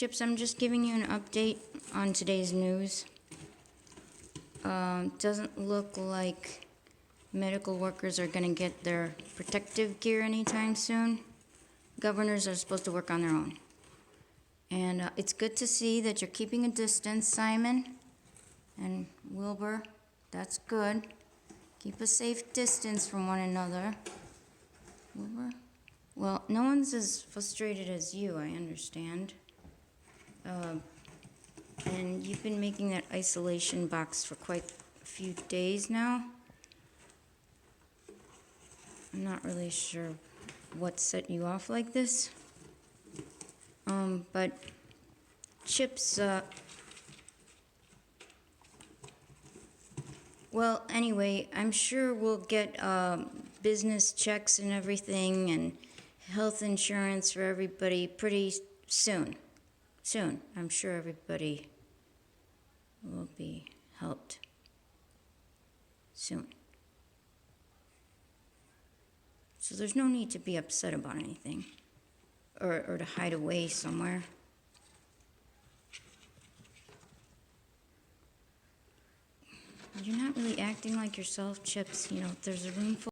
Chips, I'm just giving you an update on today's news. Doesn't look like medical workers are going to get their protective gear anytime soon. Governors are supposed to work on their own. And it's good to see that you're keeping a distance, Simon and Wilbur. That's good. Keep a safe distance from one another. Wilbur? Well, no one's as frustrated as you, I understand. And you've been making that isolation box for quite a few days now. I'm not really sure what set you off like this. But Chips, well, anyway, I'm sure we'll get business checks and everything and health insurance for everybody pretty soon. Soon. I'm sure everybody will be helped soon. So there's no need to be upset about anything or to hide away somewhere. You're not really acting like yourself, Chips. You know, there's a room full